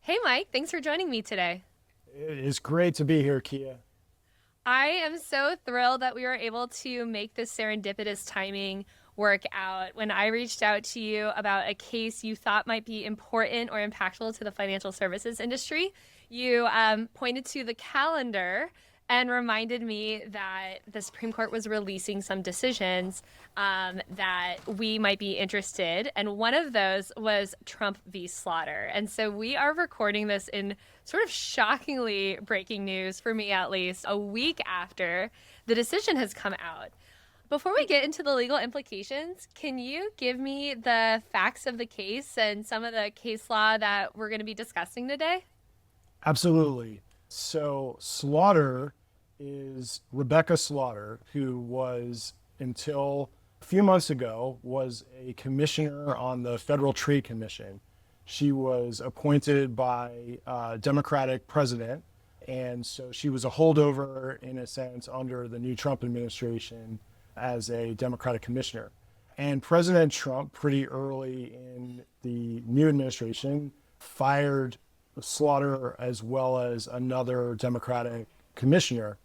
Hey, Mike, thanks for joining me today. It is great to be here, Kiah. I am so thrilled that we were able to make this serendipitous timing work out. When I reached out to you about a case you thought might be important or impactful to the financial services industry, you pointed to the calendar and reminded me that the Supreme Court was releasing some decisions that we might be interested. And one of those was Trump v. Slaughter. And so we are recording this in sort of shockingly breaking news, for me at least, a week after the decision has come out. Before we get into the legal implications, can you give me the facts of the case and some of the case law that we're going to be discussing today? Absolutely. So Slaughter is Rebecca Slaughter, who was, until a few months ago, was a commissioner on the Federal Trade Commission. She was appointed by a Democratic president, and so she was a holdover, in a sense, under the new Trump administration as a Democratic commissioner. And President Trump, pretty early in the new administration, fired Slaughter as well as another Democratic commissioner.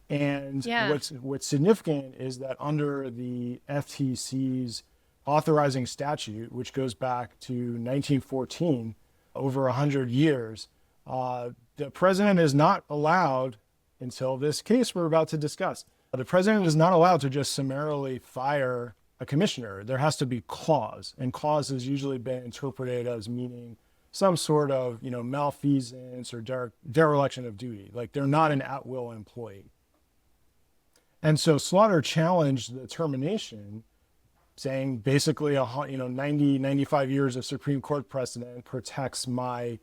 And Yeah. what's significant is that under the FTC's authorizing statute, which goes back to 1914, over 100 years, the president is not allowed, until this case we're about to discuss, the president is not allowed to just summarily fire a commissioner. There has to be cause, and cause has usually been interpreted as meaning some sort of, malfeasance or dereliction of duty. Like they're not an at-will employee. And so Slaughter challenged the termination, saying basically, 95 years of Supreme Court precedent protects my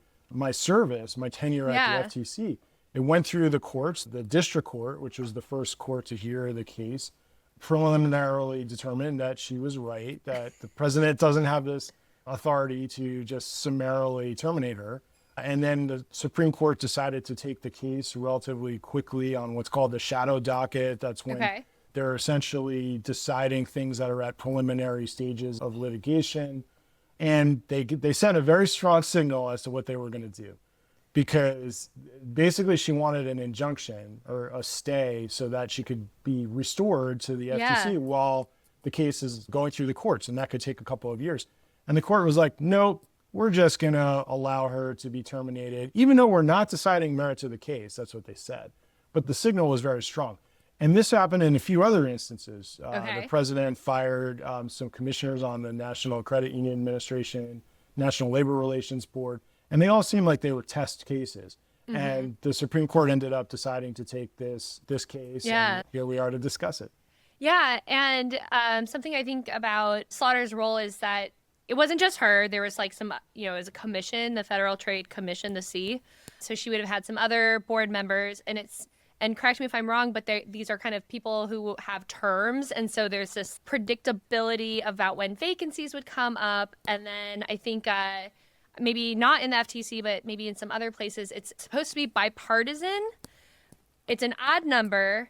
service, my tenure at the FTC. It went through the courts. The district court, which was the first court to hear the case, preliminarily determined that she was right, that the president doesn't have this authority to just summarily terminate her. And then the Supreme Court decided to take the case relatively quickly on what's called the shadow docket. That's when they're essentially deciding things that are at preliminary stages of litigation. And they sent a very strong signal as to what they were going to do, because basically she wanted an injunction or a stay so that she could be restored to the FTC while the case is going through the courts, and that could take a couple of years. And the court was like, nope, we're just going to allow her to be terminated, even though we're not deciding merits of the case. That's what they said. But the signal was very strong. And this happened in a few other instances. The president fired some commissioners on the National Credit Union Administration, National Labor Relations Board, and they all seemed like they were test cases. Mm-hmm. And the Supreme Court ended up deciding to take this case, and here we are to discuss it. Yeah, and something I think about Slaughter's role is that it wasn't just her. There was like some, as a commission, the Federal Trade Commission, the C. So she would have had some other board members, and correct me if I'm wrong, but these are kind of people who have terms. And so there's this predictability about when vacancies would come up. And then I think maybe not in the FTC, but maybe in some other places, it's supposed to be bipartisan. It's an odd number,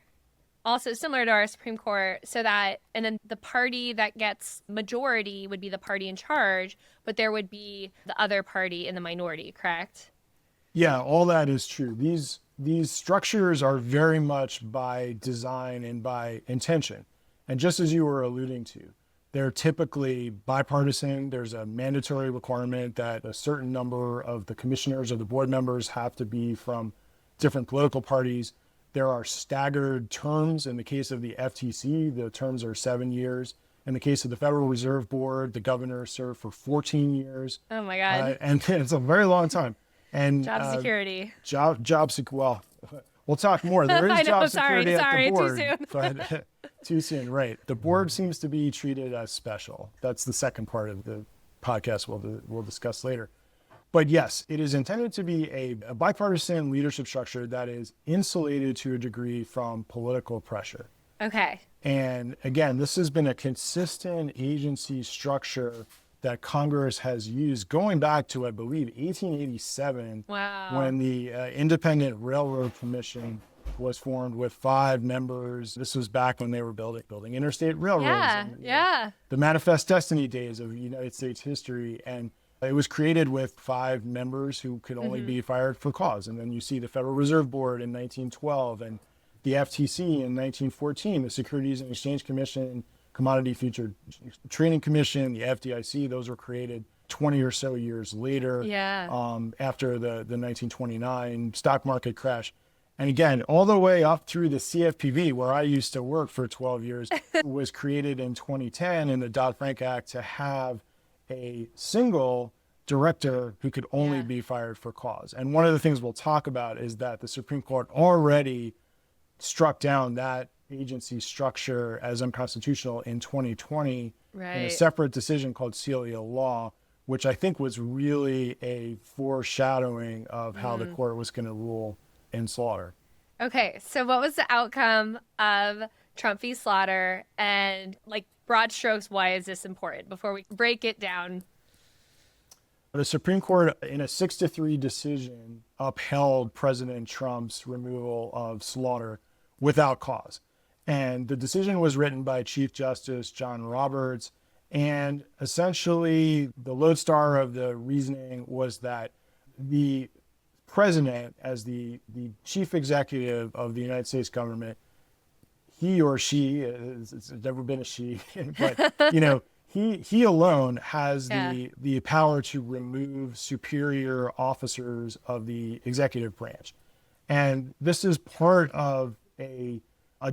also similar to our Supreme Court, and then the party that gets majority would be the party in charge, but there would be the other party in the minority, correct? Yeah, all that is true. These structures are very much by design and by intention. And just as you were alluding to, they're typically bipartisan. There's a mandatory requirement that a certain number of the commissioners or the board members have to be from different political parties. There are staggered terms. In the case of the FTC, the terms are 7 years. In the case of the Federal Reserve Board, the governor served for 14 years. Oh my God. And it's a very long time. And job security. Well, we'll talk more. There is job security at the board. Too soon. But too soon, right. The board seems to be treated as special. That's the second part of the podcast we'll discuss later. But yes, it is intended to be a bipartisan leadership structure that is insulated to a degree from political pressure. Okay. And again, this has been a consistent agency structure that Congress has used going back to, I believe, 1887, when the Independent Railroad Commission was formed with 5 members. This was back when they were building interstate railroads. Yeah, The Manifest Destiny days of United States history. And It was created with 5 members who could only be fired for cause. And then you see the Federal Reserve Board in 1912 and the FTC in 1914, the Securities and Exchange Commission, Commodity Future Trading Commission, the FDIC. Those were created 20 or so years later, after the 1929 stock market crash. And again, all the way up through the CFPB, where I used to work for 12 years, was created in 2010 in the Dodd-Frank Act to have a single director who could only be fired for cause. And one of the things we'll talk about is that the Supreme Court already struck down that agency structure as unconstitutional in 2020 in a separate decision called Celia Law, which I think was really a foreshadowing of how the court was going to rule in Slaughter. Okay, so what was the outcome of Trump v. Slaughter, and like broad strokes, why is this important before we break it down? The Supreme Court, in a 6-3 decision, upheld President Trump's removal of Slaughter without cause. And the decision was written by Chief Justice John Roberts. And essentially, the lodestar of the reasoning was that the president, as the chief executive of the United States government, he or she, it's never been a she, but, he alone has the power to remove superior officers of the executive branch. And this is part of a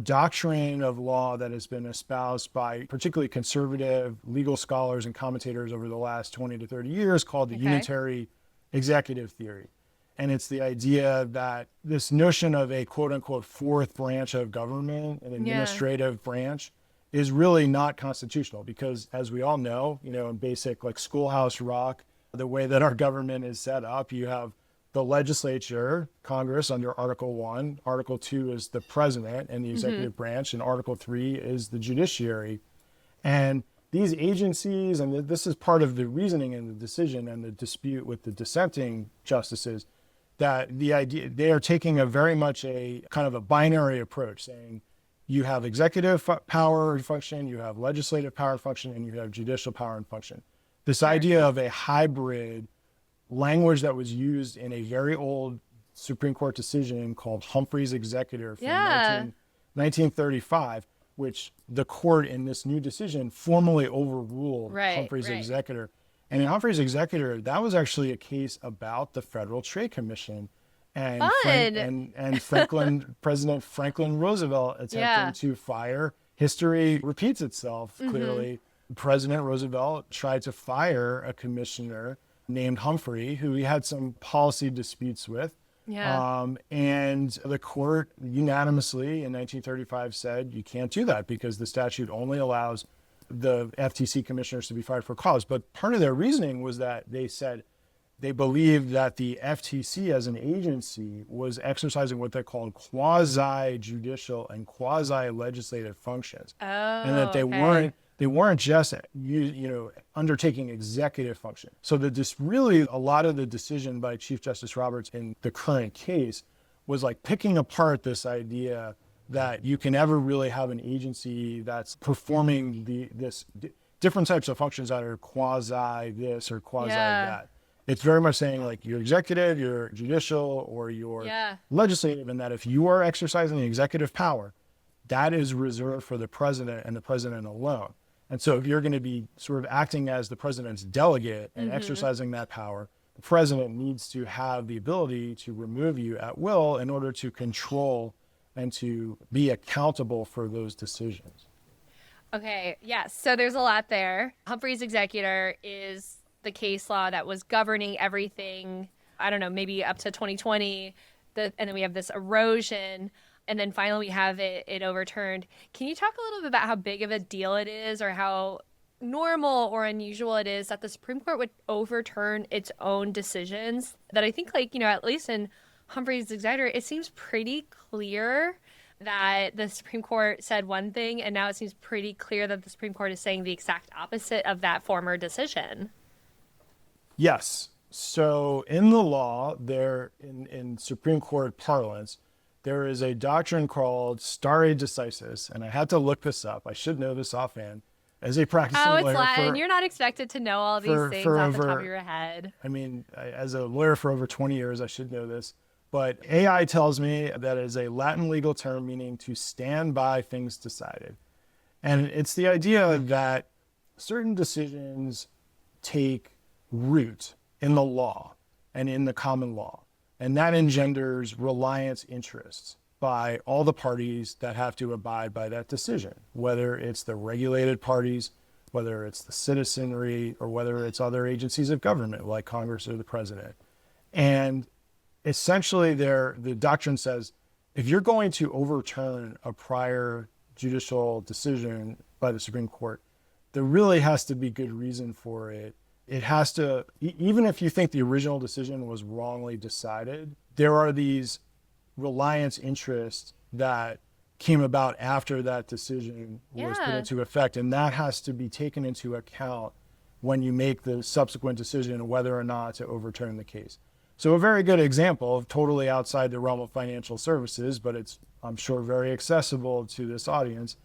doctrine of law that has been espoused by particularly conservative legal scholars and commentators over the last 20 to 30 years called the unitary executive theory. And it's the idea that this notion of a quote unquote fourth branch of government, an administrative branch, is really not constitutional because, as we all know, in basic like schoolhouse rock, the way that our government is set up, you have the legislature, Congress under Article 1, Article 2 is the president and the executive branch, and Article 3 is the judiciary. And these agencies, and this is part of the reasoning in the decision and the dispute with the dissenting justices, that the idea, they are taking a very much a kind of a binary approach, saying you have executive power and function, you have legislative power and function, and you have judicial power and function. This idea of a hybrid language that was used in a very old Supreme Court decision called Humphrey's Executor from 1935, which the court in this new decision formally overruled Humphrey's Executor. And in Humphrey's Executor, that was actually a case about the Federal Trade Commission and President Franklin Roosevelt attempting to fire. History repeats itself clearly. President Roosevelt tried to fire a commissioner named Humphrey, who he had some policy disputes with. And the court unanimously in 1935 said you can't do that because the statute only allows the FTC commissioners to be fired for cause. But part of their reasoning was that they said they believed that the FTC as an agency was exercising what they called quasi-judicial and quasi-legislative functions. And that they weren't just undertaking executive function. So really a lot of the decision by Chief Justice Roberts in the current case was like picking apart this idea that you can never really have an agency that's performing different types of functions that are quasi this or quasi that. It's very much saying like you're executive, you're judicial, or you're legislative, and that if you are exercising the executive power, that is reserved for the president and the president alone. And so if you're going to be sort of acting as the president's delegate and exercising that power, the president needs to have the ability to remove you at will in order to control and to be accountable for those decisions. Okay, yes. So there's a lot there. Humphrey's Executor is the case law that was governing everything, I don't know, maybe up to 2020. And then we have this erosion. And then finally we have it overturned. Can you talk a little bit about how big of a deal it is or how normal or unusual it is that the Supreme Court would overturn its own decisions? That I think at least in Humphrey's Executor, it seems pretty clear that the Supreme Court said one thing, and now it seems pretty clear that the Supreme Court is saying the exact opposite of that former decision. Yes. So in the law, in Supreme Court parlance, there is a doctrine called stare decisis, and I had to look this up. I should know this offhand. as a practicing Oh, it's lawyer Latin. You're not expected to know all these things off the top of your head. I mean, as a lawyer for over 20 years, I should know this. But AI tells me that it is a Latin legal term meaning to stand by things decided. And it's the idea that certain decisions take root in the law and in the common law. And that engenders reliance interests by all the parties that have to abide by that decision, whether it's the regulated parties, whether it's the citizenry, or whether it's other agencies of government like Congress or the president. And essentially the doctrine says, if you're going to overturn a prior judicial decision by the Supreme Court, there really has to be good reason for it. It has to, even if you think the original decision was wrongly decided, there are these reliance interests that came about after that decision was put into effect. And that has to be taken into account when you make the subsequent decision whether or not to overturn the case. So a very good example, totally outside the realm of financial services, but it's, I'm sure, very accessible to this audience,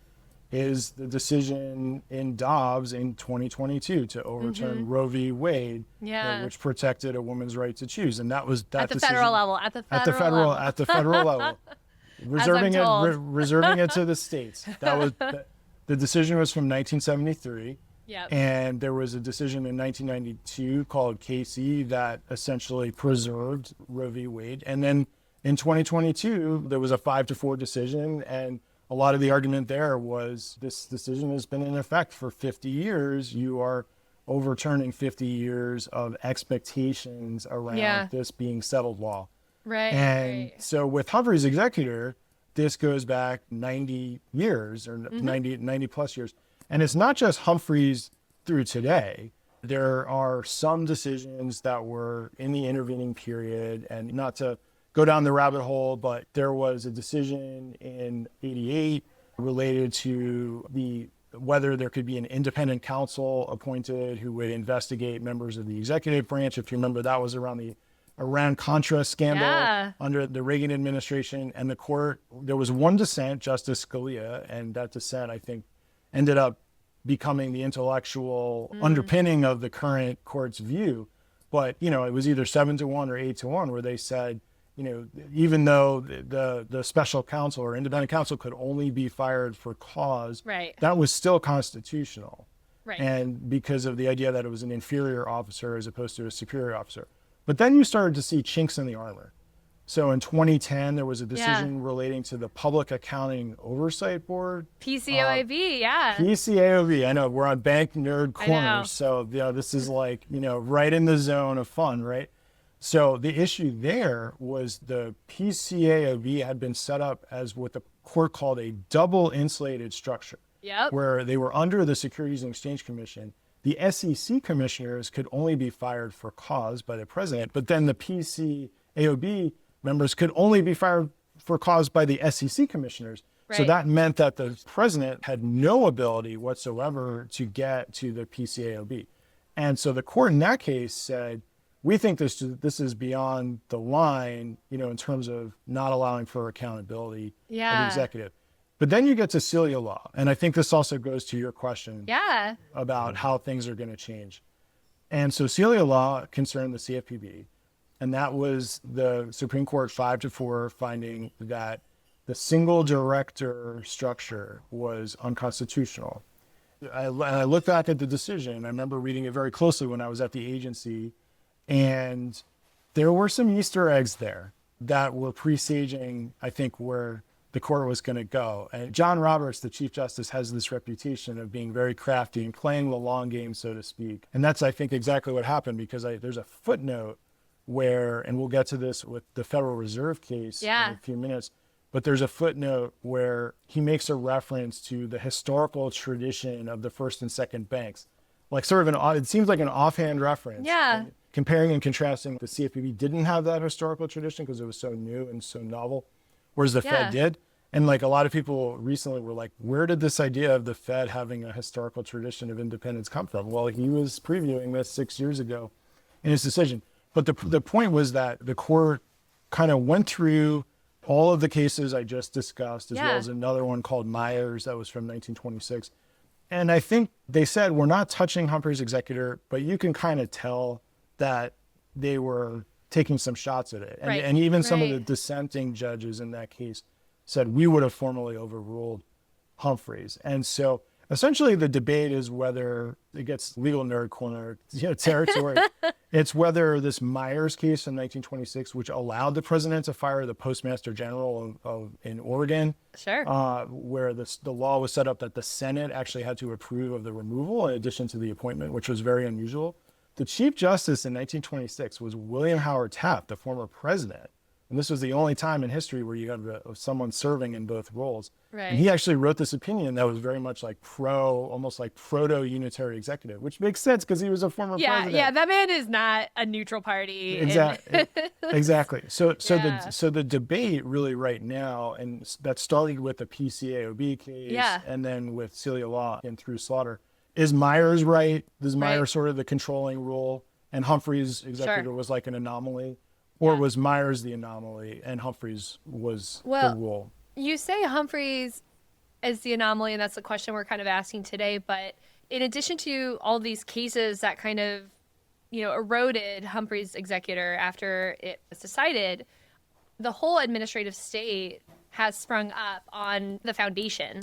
is the decision in Dobbs in 2022 to overturn Roe v. Wade, which protected a woman's right to choose. And that was that at the decision, federal level. At the federal level. Reserving it to the states. That was the decision was from 1973. Yep. And there was a decision in 1992 called Casey that essentially preserved Roe v. Wade. And then in 2022, there was a 5-4 decision. And a lot of the argument there was this decision has been in effect for 50 years. You are overturning 50 years of expectations around this being settled law. Right. And so with Humphrey's Executor, this goes back 90 years or 90 plus years. And it's not just Humphrey's through today. There are some decisions that were in the intervening period, and not to go down the rabbit hole, but there was a decision in '88 related to whether there could be an independent counsel appointed who would investigate members of the executive branch. If you remember, that was around the Iran-Contra scandal under the Reagan administration. And the court, there was one dissent, Justice Scalia, and that dissent, I think, ended up becoming the intellectual underpinning of the current court's view. But, you know, it was either 7-1 or 8-1 where they said, you know, even though the special counsel or independent counsel could only be fired for cause, that was still constitutional. And because of the idea that it was an inferior officer as opposed to a superior officer. But then you started to see chinks in the armor. So in 2010, there was a decision relating to the Public Accounting Oversight Board. PCAOB, PCAOB. I know we're on bank nerd corners. So, you know, this is like, you know, right in the zone of fun, right? So the issue there was the PCAOB had been set up as what the court called a double insulated structure, where they were under the Securities and Exchange Commission. The SEC commissioners could only be fired for cause by the president, but then the PCAOB members could only be fired for cause by the SEC commissioners. So that meant that the president had no ability whatsoever to get to the PCAOB. And so the court in that case said, we think this is beyond the line, you know, in terms of not allowing for accountability of the executive. But then you get to Celia law. And I think this also goes to your question about how things are going to change. And so Celia law concerned the CFPB. And that was the Supreme Court 5-4 finding that the single director structure was unconstitutional. I look back at the decision. I remember reading it very closely when I was at the agency. And there were some Easter eggs there that were presaging, I think, where the court was going to go. And John Roberts, the Chief Justice, has this reputation of being very crafty and playing the long game, so to speak. And that's, I think, exactly what happened, because there's a footnote where, and we'll get to this with the Federal Reserve case in a few minutes, but there's a footnote where he makes a reference to the historical tradition of the first and second banks. Like sort of it seems like an offhand reference. Comparing and contrasting, the CFPB didn't have that historical tradition because it was so new and so novel, whereas the Fed did. And like a lot of people recently were like, where did this idea of the Fed having a historical tradition of independence come from? Well, he was previewing this 6 years ago in his decision. But the point was that the court kind of went through all of the cases I just discussed, as well as another one called Myers that was from 1926. And I think they said, we're not touching Humphrey's executor, but you can kind of tell that they were taking some shots at it. And, Right. and even some of the Right. dissenting judges in that case said, we would have formally overruled Humphreys. And so essentially the debate is whether it gets legal nerd corner territory. It's whether this Myers case in 1926, which allowed the president to fire the postmaster general in Oregon, Sure. where the law was set up that the Senate actually had to approve of the removal in addition to the appointment, which was very unusual. The Chief Justice in 1926 was William Howard Taft, the former president. And this was the only time in history where you had someone serving in both roles. Right. And he actually wrote this opinion that was very much like almost like proto-unitary executive, which makes sense because he was a former president. Yeah, that man is not a neutral party. Exactly. So Yeah. the debate really right now, and that started with the PCAOB case, and then with Celia Law and through Slaughter, is Myers right? Is Myers sort of the controlling rule, and Humphrey's executor was like an anomaly? Or was Myers the anomaly and Humphreys was the rule? You say Humphreys is the anomaly, and that's the question we're kind of asking today. But in addition to all these cases that kind of, eroded Humphreys' executor after it was decided, the whole administrative state has sprung up on the foundation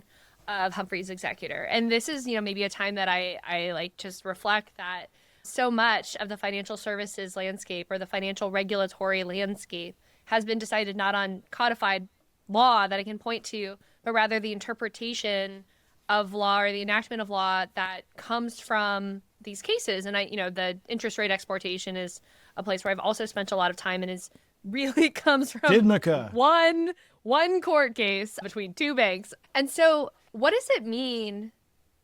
of Humphreys' executor. And this is, maybe a time that I like just reflect that so much of the financial services landscape or the financial regulatory landscape has been decided not on codified law that I can point to, but rather the interpretation of law or the enactment of law that comes from these cases. And the interest rate exportation is a place where I've also spent a lot of time, and is really comes from one court case between two banks. And so what does it mean,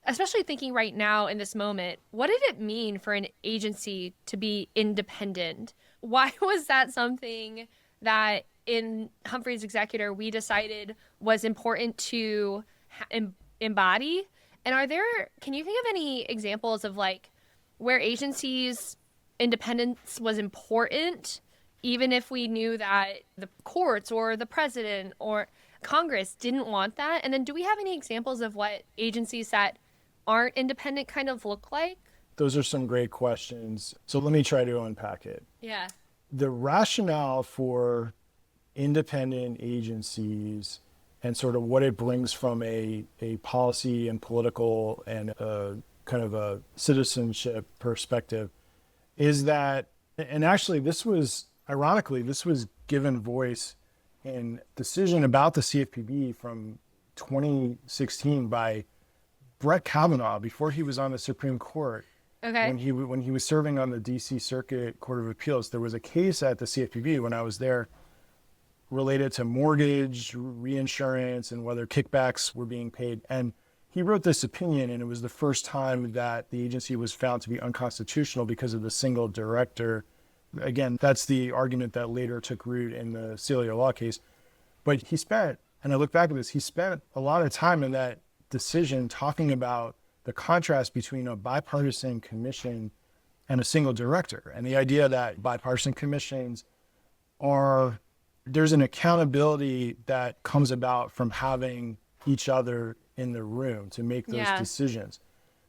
especially thinking right now in this moment, what did it mean for an agency to be independent? Why was that something that in Humphrey's executor we decided was important to embody? And can you think of any examples of like where agencies' independence was important, even if we knew that the courts or the president or Congress didn't want that? And then do we have any examples of what agencies that aren't independent kind of look like? Those are some great questions. So let me try to unpack it. Yeah. The rationale for independent agencies and sort of what it brings from a policy and political and a kind of a citizenship perspective is that, and actually this was given voice in decision about the CFPB from 2016 by Brett Kavanaugh before he was on the Supreme Court. Okay. When he was serving on the DC Circuit Court of Appeals, there was a case at the CFPB when I was there related to mortgage, reinsurance, and whether kickbacks were being paid. And he wrote this opinion, and it was the first time that the agency was found to be unconstitutional because of the single director. Again, that's the argument that later took root in the Celia Law case. But he spent, and I look back at this, he spent a lot of time in that decision talking about the contrast between a bipartisan commission and a single director, and the idea that bipartisan commissions there's an accountability that comes about from having each other in the room to make those decisions.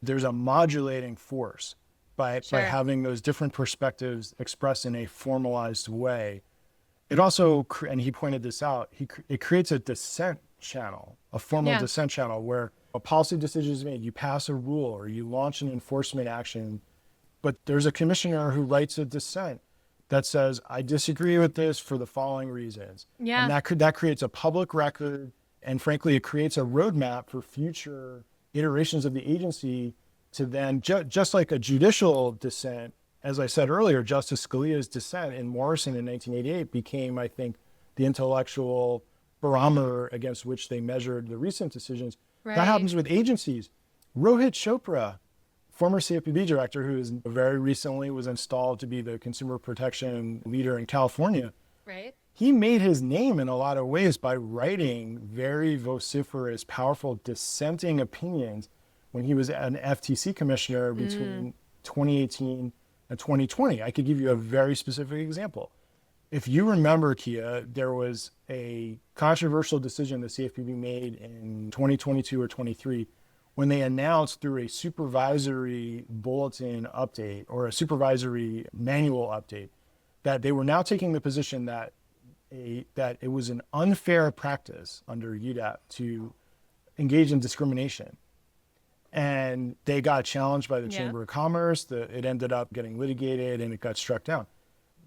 There's a modulating force by having those different perspectives expressed in a formalized way. It also, and he pointed this out, it creates a dissent channel, a formal dissent channel where a policy decision is made, you pass a rule or you launch an enforcement action, but there's a commissioner who writes a dissent that says, I disagree with this for the following reasons. Yeah. And that creates a public record, and frankly, it creates a roadmap for future iterations of the agency to then, just like a judicial dissent, as I said earlier, Justice Scalia's dissent in Morrison in 1988 became, I think, the intellectual barometer against which they measured the recent decisions. Right. That happens with agencies. Rohit Chopra, former CFPB director, who is very recently was installed to be the consumer protection leader in California. Right. He made his name in a lot of ways by writing very vociferous, powerful dissenting opinions when he was an FTC commissioner between 2018 and 2020. I could give you a very specific example. If you remember, Kiah, there was a controversial decision the CFPB made in 2022 or 23 when they announced through a supervisory bulletin update or a supervisory manual update that they were now taking the position that it was an unfair practice under UDAP to engage in discrimination. And they got challenged by the Chamber of Commerce. It ended up getting litigated and it got struck down.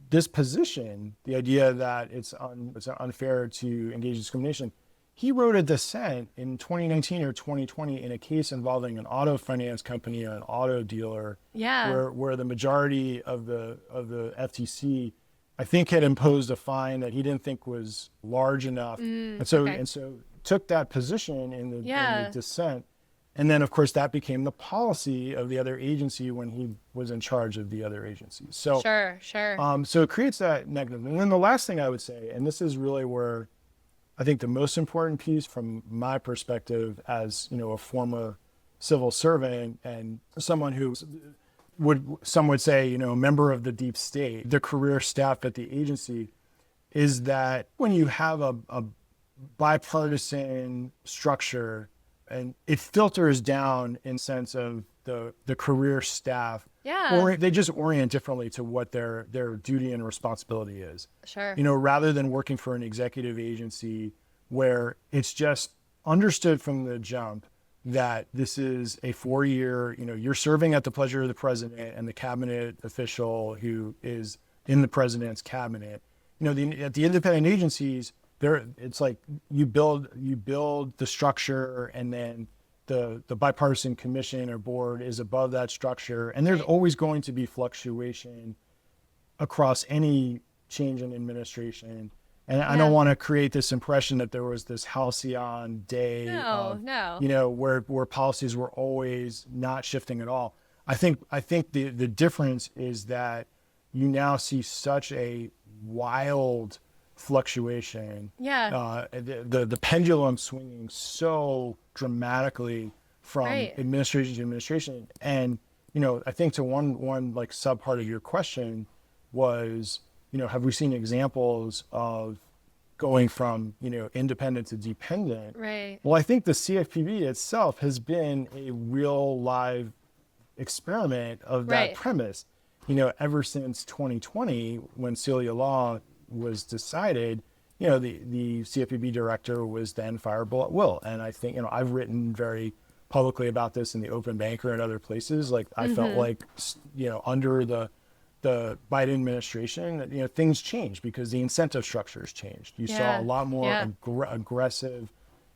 This position, the idea that it's unfair to engage in discrimination, he wrote a dissent in 2019 or 2020 in a case involving an auto finance company or an auto dealer, where the majority of the FTC, I think, had imposed a fine that he didn't think was large enough, and so took that position in the dissent. And then, of course, that became the policy of the other agency when he was in charge of the other agencies. So, so it creates that negative. And then the last thing I would say, and this is really where I think the most important piece from my perspective as, a former civil servant and someone who some would say, a member of the deep state, the career staff at the agency, is that when you have a bipartisan structure, and it filters down in sense of the career staff, or they just orient differently to what their duty and responsibility is. Rather than working for an executive agency where it's just understood from the jump that this is a 4-year, you're serving at the pleasure of the president and the cabinet official who is in the president's cabinet. At the independent agencies, it's like you build the structure, and then the bipartisan commission or board is above that structure, and there's always going to be fluctuation across any change in administration. And I don't want to create this impression that there was this halcyon day, where policies were always not shifting at all. I think the difference is that you now see such a wild fluctuation, the pendulum swinging so dramatically from administration to administration. And I think to one like sub part of your question was, have we seen examples of going from independent to dependent? Well, I think the CFPB itself has been a real live experiment of that premise. Ever since 2020, when Celia Law was decided, the CFPB director was then fireable at will. And I think, I've written very publicly about this in the Open Banker and other places. Like I felt like, under the Biden administration, things changed because the incentive structures changed. You saw a lot more aggressive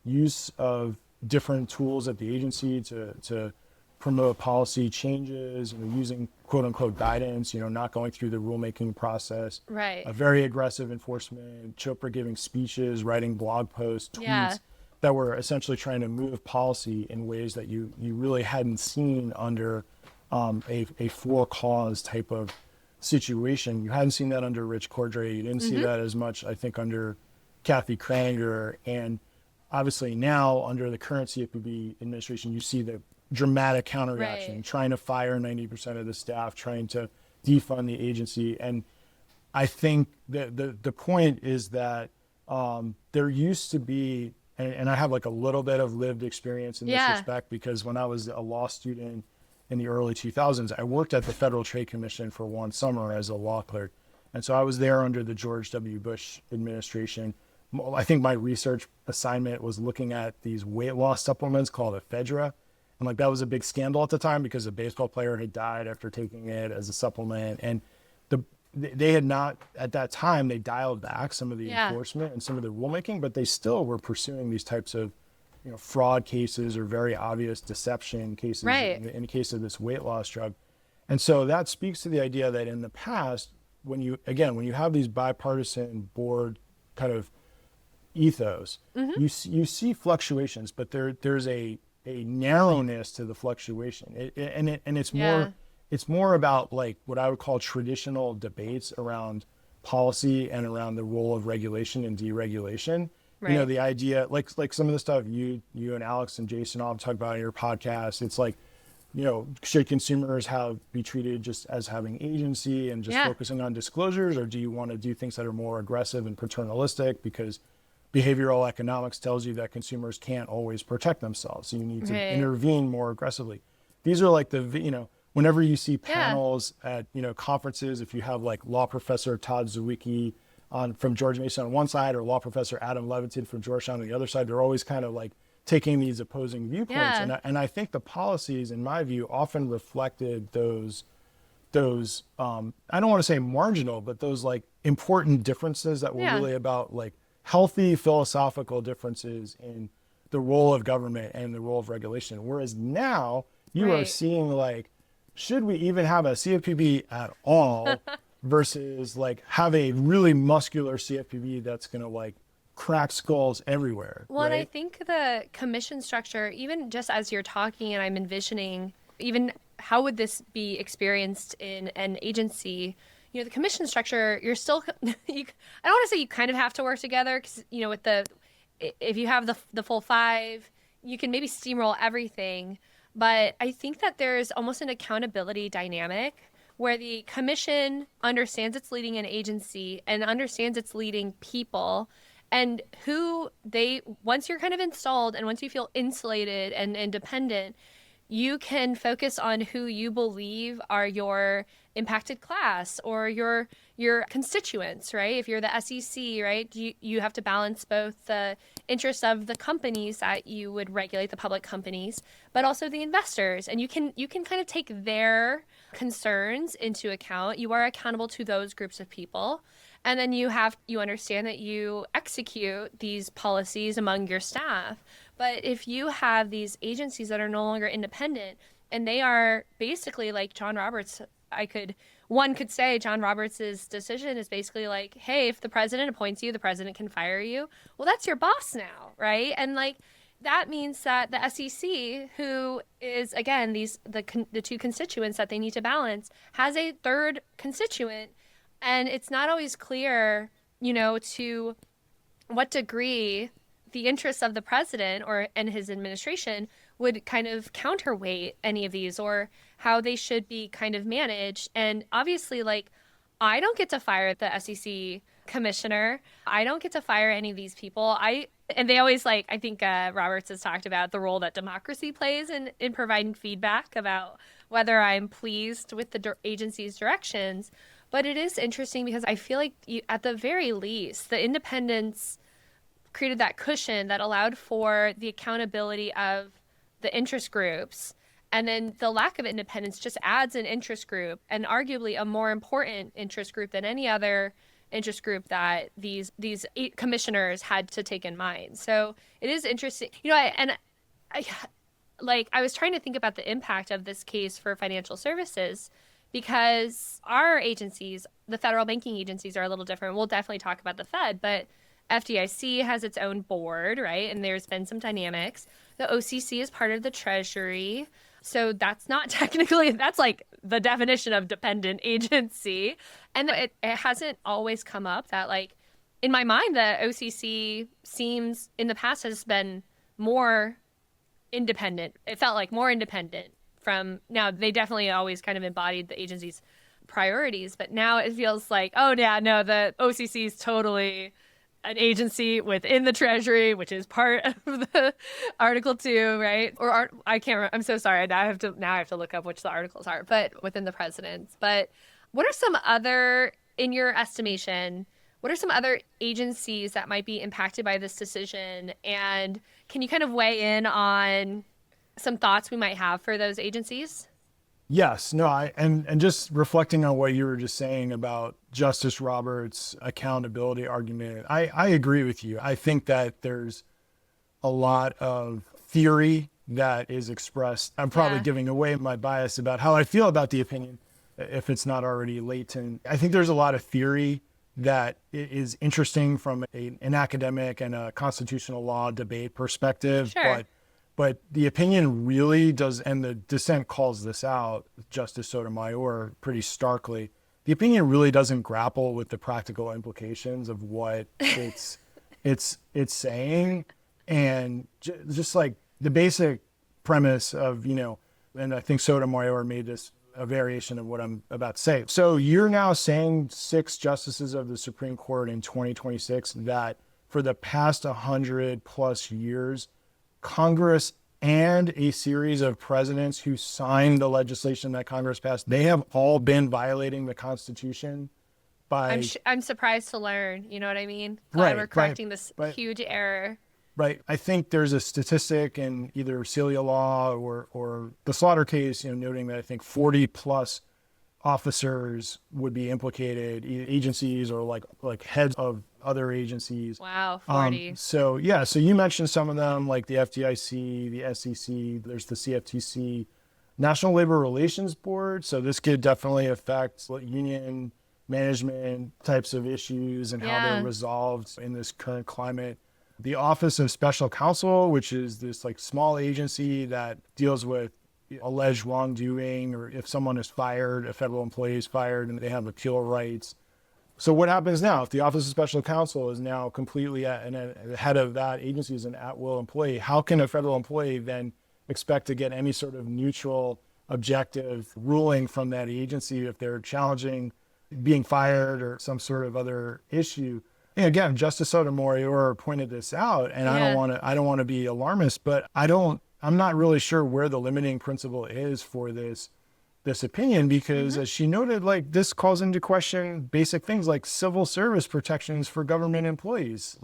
use of different tools at the agency to promote policy changes, using quote unquote guidance, not going through the rulemaking process. A very aggressive enforcement, Chopra giving speeches, writing blog posts, tweets that were essentially trying to move policy in ways that you really hadn't seen under a for-cause type of situation. You hadn't seen that under Rich Cordray. You didn't see that as much, I think, under Kathy Kranger. And obviously now under the current CFPB administration, you see the dramatic counterreaction, trying to fire 90% of the staff, trying to defund the agency. And I think the point is that there used to be, and I have like a little bit of lived experience in this respect, because when I was a law student in the early 2000s, I worked at the Federal Trade Commission for one summer as a law clerk. And so I was there under the George W. Bush administration. I think my research assignment was looking at these weight loss supplements called ephedra. And like that was a big scandal at the time because a baseball player had died after taking it as a supplement. And they had not, at that time, they dialed back some of the enforcement and some of the rulemaking, but they still were pursuing these types of fraud cases or very obvious deception cases in the case of this weight loss drug. And so that speaks to the idea that in the past, when you have these bipartisan board kind of ethos, you see fluctuations, but there's a narrowness to the fluctuation. It's more about like what I would call traditional debates around policy and around the role of regulation and deregulation. The idea, like some of the stuff you and Alex and Jason all talk about in your podcast, it's like, should consumers be treated just as having agency and just focusing on disclosures, or do you want to do things that are more aggressive and paternalistic because behavioral economics tells you that consumers can't always protect themselves. So you need to Right. intervene more aggressively. These are like whenever you see Yeah. panels at, conferences, if you have like law professor Todd Zwicky from George Mason on one side or law professor Adam Levitin from Georgetown on the other side, they're always kind of like taking these opposing viewpoints. Yeah. And I think the policies, in my view, often reflected those I don't want to say marginal, but those like important differences that were Yeah. really about like healthy philosophical differences in the role of government and the role of regulation. Whereas now you are Right. seeing like, should we even have a CFPB at all versus like have a really muscular CFPB that's going to like crack skulls everywhere. Well, and I right? think the commission structure, even just as you're talking and I'm envisioning, even how would this be experienced in an agency? The commission structure, you're still, I don't want to say you kind of have to work together because, if you have the full five, you can maybe steamroll everything. But I think that there's almost an accountability dynamic where the commission understands it's leading an agency and understands it's leading people, and once you're kind of installed and once you feel insulated and independent, you can focus on who you believe are your impacted class or your constituents, right? If you're the SEC, right, you have to balance both the interests of the companies that you would regulate, the public companies, but also the investors. And you can kind of take their concerns into account. You are accountable to those groups of people. And then you understand that you execute these policies among your staff. But if you have these agencies that are no longer independent and they are basically like John Roberts, one could say John Roberts' decision is basically like, hey, if the president appoints you, the president can fire you. Well, that's your boss now, right? And like that means that the SEC, who is again the two constituents that they need to balance, has a third constituent, and it's not always clear, to what degree the interests of the president and his administration would kind of counterweight any of these or how they should be kind of managed. And obviously, like, I don't get to fire the SEC commissioner. I don't get to fire any of these people. And they always I think Roberts has talked about the role that democracy plays in providing feedback about whether I'm pleased with the agency's directions. But it is interesting because I feel like at the very least, the independence created that cushion that allowed for the accountability of the interest groups. And then the lack of independence just adds an interest group, and arguably a more important interest group than any other interest group that these 8 commissioners had to take in mind. So it is interesting. I was trying to think about the impact of this case for financial services, because our agencies, the federal banking agencies, are a little different. We'll definitely talk about the Fed, but FDIC has its own board, right? And there's been some dynamics. The OCC is part of the Treasury. So that's not technically, that's like the definition of dependent agency. And it hasn't always come up that, like, in my mind, the OCC seems in the past has been more independent. It felt like more independent from now. They definitely always kind of embodied the agency's priorities, but now it feels like, oh yeah, no, the OCC is totally an agency within the Treasury, which is part of the Article 2, right? I can't remember. I'm so sorry. Now I have to look up which the articles are, but within the president's. But what are some other, in your estimation, what are some other agencies that might be impacted by this decision? And can you kind of weigh in on some thoughts we might have for those agencies? Yes, no, and just reflecting on what you were just saying about Justice Roberts' accountability argument, I agree with you. I think that there's a lot of theory that is expressed. I'm probably giving away my bias about how I feel about the opinion, if it's not already latent. I think there's a lot of theory that is interesting from an academic and a constitutional law debate perspective, Sure. But the opinion really does, and the dissent calls this out, Justice Sotomayor, pretty starkly. The opinion really doesn't grapple with the practical implications of what it's saying, and just like the basic premise of, and I think Sotomayor made this a variation of what I'm about to say. So you're now saying 6 justices of the Supreme Court in 2026 that for the past 100+ years, Congress and a series of presidents who signed the legislation that Congress passed, they have all been violating the Constitution by... I'm surprised to learn. You know what I mean? Glad Right, we're correcting this right. huge error. Right. I think there's a statistic in either Celia Law or the Slaughter case, noting that I think 40+ officers would be implicated, agencies or like heads of other agencies. Wow, 40. So you mentioned some of them, like the FDIC, the SEC, there's the CFTC, National Labor Relations Board. So this could definitely affect union management types of issues and how they're resolved in this current climate. The Office of Special Counsel, which is this like small agency that deals with alleged wrongdoing, or if someone is fired, a federal employee is fired and they have appeal rights. So what happens now if the Office of Special Counsel is now completely the head of that agency is an at-will employee? How can a federal employee then expect to get any sort of neutral, objective ruling from that agency if they're challenging being fired or some sort of other issue? And again, Justice Sotomayor pointed this out, and I don't want to be alarmist, but I'm not really sure where the limiting principle is for this opinion, because as she noted, like this calls into question basic things like civil service protections for government employees,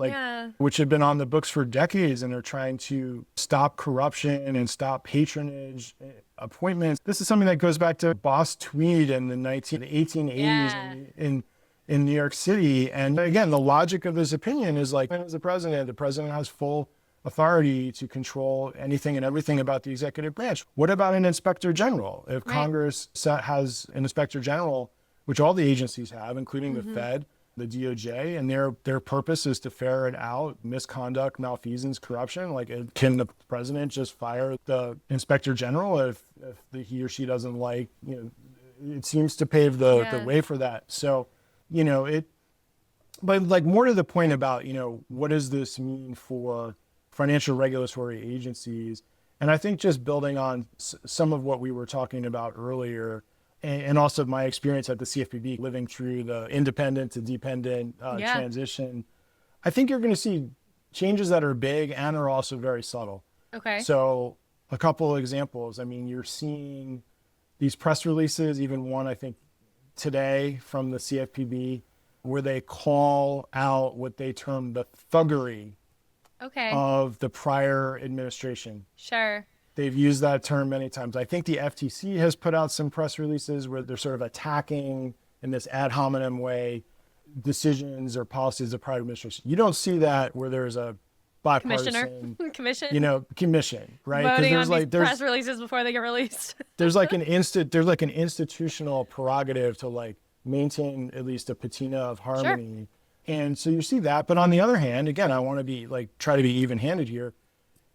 which have been on the books for decades and are trying to stop corruption and stop patronage appointments. This is something that goes back to Boss Tweed in the 1880s in New York City. And again, the logic of this opinion is like, as the president has full authority to control anything and everything about the executive branch. What about an inspector general? If Congress has an inspector general, which all the agencies have, including the Fed, the DOJ, and their purpose is to ferret out misconduct, malfeasance, corruption, like can the president just fire the inspector general if he or she doesn't like, it seems to pave the way for that. So, but like more to the point about, what does this mean for financial regulatory agencies? And I think just building on some of what we were talking about earlier, and also my experience at the CFPB living through the independent to dependent transition, I think you're going to see changes that are big and are also very subtle. Okay. So a couple of examples. I mean, you're seeing these press releases, even one I think today from the CFPB, where they call out what they term the thuggery of the prior administration. Sure. They've used that term many times. I think the FTC has put out some press releases where they're sort of attacking in this ad hominem way decisions or policies of prior administration. You don't see that where there's a bipartisan commission, right? Voting on these press releases before they get released. there's like an institutional prerogative to like maintain at least a patina of harmony. Sure. And so you see that. But on the other hand, again, I want to be try to be even-handed here.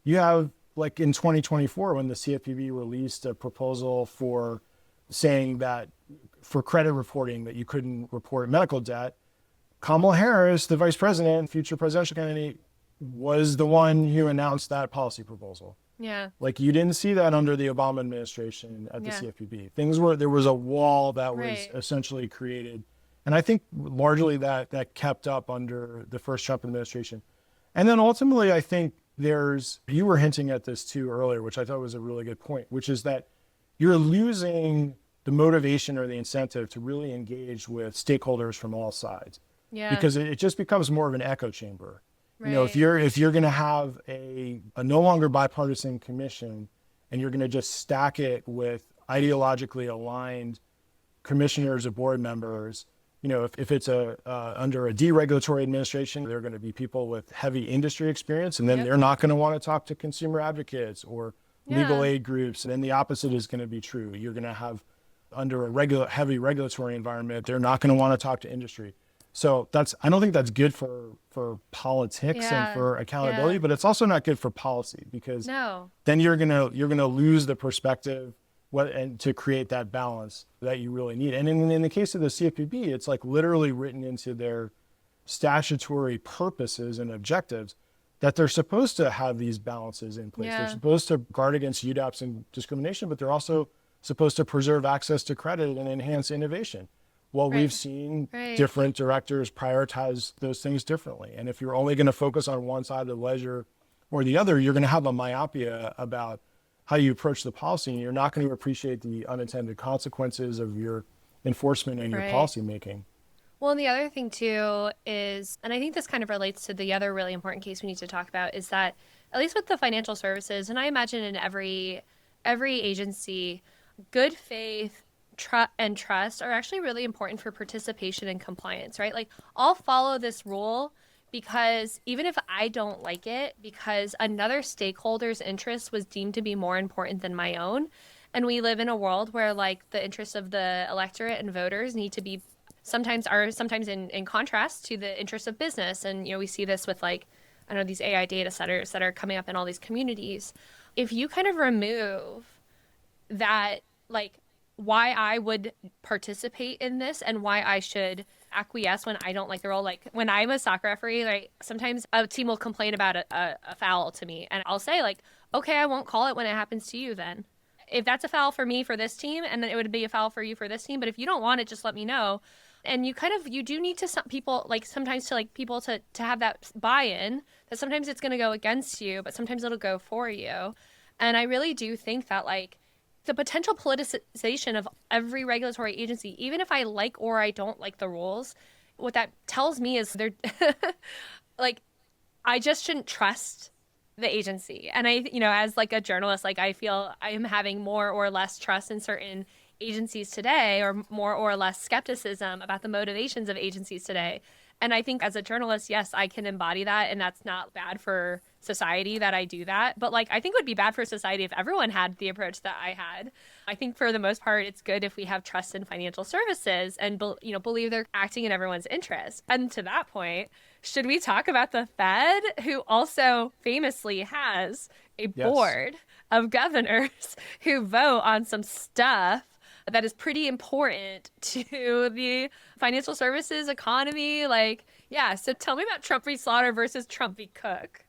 You have like in 2024, when the CFPB released a proposal for saying that for credit reporting that you couldn't report medical debt, Kamala Harris, the vice president, future presidential candidate, was the one who announced that policy proposal. Yeah. Like you didn't see that under the Obama administration at the CFPB. There was a wall that was essentially created. And I think largely that kept up under the first Trump administration. And then ultimately, I think you were hinting at this too earlier, which I thought was a really good point, which is that you're losing the motivation or the incentive to really engage with stakeholders from all sides. Yeah. Because it just becomes more of an echo chamber. Right. If you're going to have a no longer bipartisan commission and you're going to just stack it with ideologically aligned commissioners or board members, if it's under a deregulatory administration, there are going to be people with heavy industry experience, and then they're not going to want to talk to consumer advocates or legal aid groups. And then the opposite is going to be true. You're going to have under a heavy regulatory environment, they're not going to want to talk to industry. So I don't think that's good for politics and for accountability, but it's also not good for policy, because then you're gonna lose the perspective and to create that balance that you really need. And in the case of the CFPB, it's like literally written into their statutory purposes and objectives that they're supposed to have these balances in place. They're supposed to guard against UDAPs and discrimination, but they're also supposed to preserve access to credit and enhance innovation. Well, Right. we've seen Right. different directors prioritize those things differently. And if you're only going to focus on one side of the ledger or the other, you're going to have a myopia about how you approach the policy, and you're not going to appreciate the unintended consequences of your enforcement and your Right. policy making. Well, and the other thing too is, and I think this kind of relates to the other really important case we need to talk about, is that at least with the financial services, and I imagine in every agency, good faith, and trust are actually really important for participation and compliance, right? Like, I'll follow this rule because even if I don't like it, because another stakeholder's interest was deemed to be more important than my own. And we live in a world where like the interests of the electorate and voters need to be sometimes in contrast to the interests of business. And we see this with like, I know, these AI data centers that are coming up in all these communities. If you kind of remove that, like, why I would participate in this and why I should acquiesce when I don't like the role. Like when I'm a soccer referee, like sometimes a team will complain about a foul to me, and I'll say like, okay, I won't call it when it happens to you then. If that's a foul for me for this team, and then it would be a foul for you for this team. But if you don't want it, just let me know. And you do need to some people like sometimes to like people to have that buy-in that sometimes it's going to go against you, but sometimes it'll go for you. And I really do think that like the potential politicization of every regulatory agency, even if I like or I don't like the rules, what that tells me is they're like, I just shouldn't trust the agency. And as like a journalist, like I feel I am having more or less trust in certain agencies today, or more or less skepticism about the motivations of agencies today. And I think as a journalist, yes, I can embody that, and that's not bad for society that I do that. But like, I think it would be bad for society if everyone had the approach that I had. I think for the most part, it's good if we have trust in financial services and believe they're acting in everyone's interest. And to that point, should we talk about the Fed, who also famously has a Yes. board of governors who vote on some stuff that is pretty important to the financial services economy? Like, yeah. So tell me about Trump v. Slaughter versus Trump v. Cook.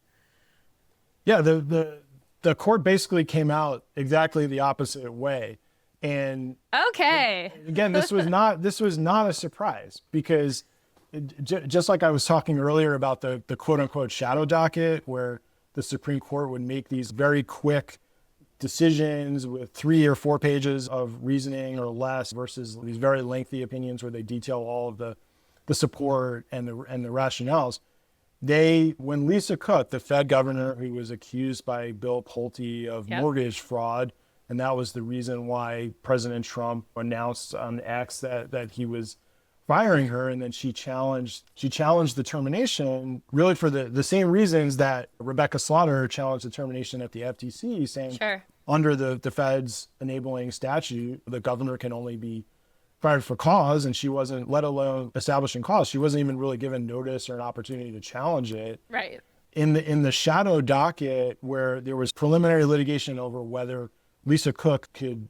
Yeah, the court basically came out exactly the opposite way. And Okay. again, this was not a surprise, because just like I was talking earlier about the quote unquote shadow docket, where the Supreme Court would make these very quick decisions with 3 or 4 pages of reasoning or less, versus these very lengthy opinions where they detail all of the support and the rationales. When Lisa Cook, the Fed governor who was accused by Bill Pulte of Yep. mortgage fraud, and that was the reason why President Trump announced on X that he was firing her, and then she challenged the termination, really for the same reasons that Rebecca Slaughter challenged the termination at the FTC, saying Sure. under the Fed's enabling statute, the governor can only be fired for cause, and she wasn't, let alone establishing cause. She wasn't even really given notice or an opportunity to challenge it. Right. In the shadow docket, where there was preliminary litigation over whether Lisa Cook could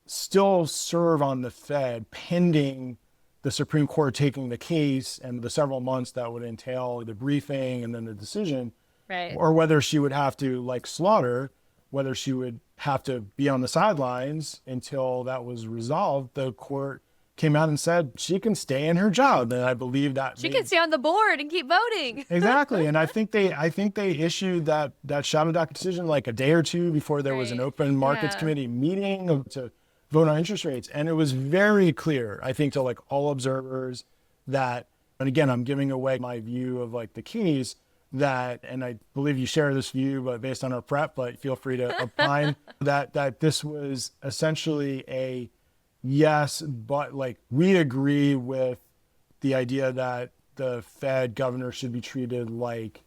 still serve on the Fed pending the Supreme Court taking the case and the several months that would entail the briefing and then the decision, Right. or whether she would have to, like Slaughter, whether she would have to be on the sidelines until that was resolved, the court came out and said she can stay in her job. And I believe that She can stay on the board and keep voting. exactly. And I think they issued that shadow docket decision like a day or two before there was an Right. open markets Yeah. committee meeting to vote on interest rates. And it was very clear, I think, to like all observers that, and again, I'm giving away my view of like the case, that, and I believe you share this view, but based on our prep, but feel free to opine, that this was essentially a yes, but like we agree with the idea that the Fed governor should be treated like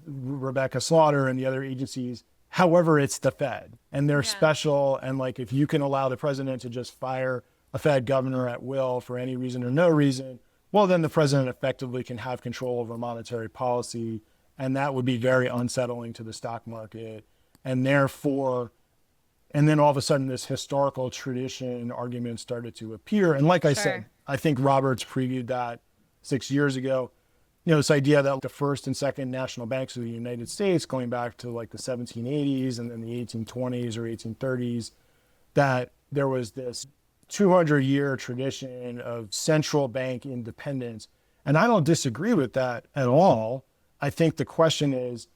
Rebecca Slaughter and the other agencies. However, it's the Fed and they're special. And like, if you can allow the president to just fire a Fed governor at will for any reason or no reason, well, then the president effectively can have control over monetary policy. And that would be very unsettling to the stock market. And therefore, and then all of a sudden this historical tradition argument started to appear. And like I said, I think Roberts previewed that 6 years ago. This idea that the first and second national banks of the United States, going back to like the 1780s and then the 1820s or 1830s, that there was this 200-year tradition of central bank independence. And I don't disagree with that at all. I think the question is,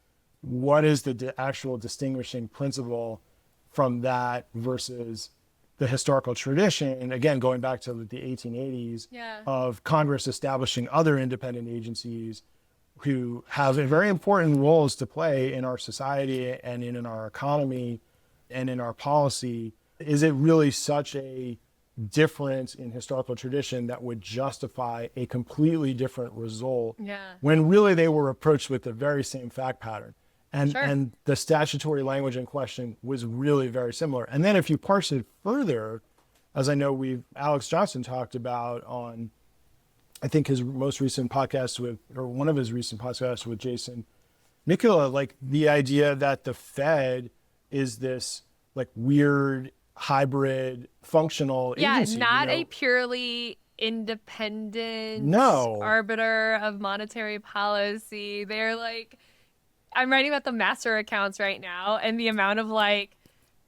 what is the actual distinguishing principle from that versus the historical tradition, again, going back to the 1880s, of Congress establishing other independent agencies who have very important roles to play in our society and in our economy and in our policy? Is it really such a difference in historical tradition that would justify a completely different result when really they were approached with the very same fact pattern? And the statutory language in question was really very similar. And then if you parse it further, as I know Alex Johnson talked about on, I think his most recent podcast or one of his recent podcasts with Jason Mikula, like the idea that the Fed is this like weird hybrid functional agency. Not a purely independent arbiter of monetary policy. They're like, I'm writing about the master accounts right now, and the amount of like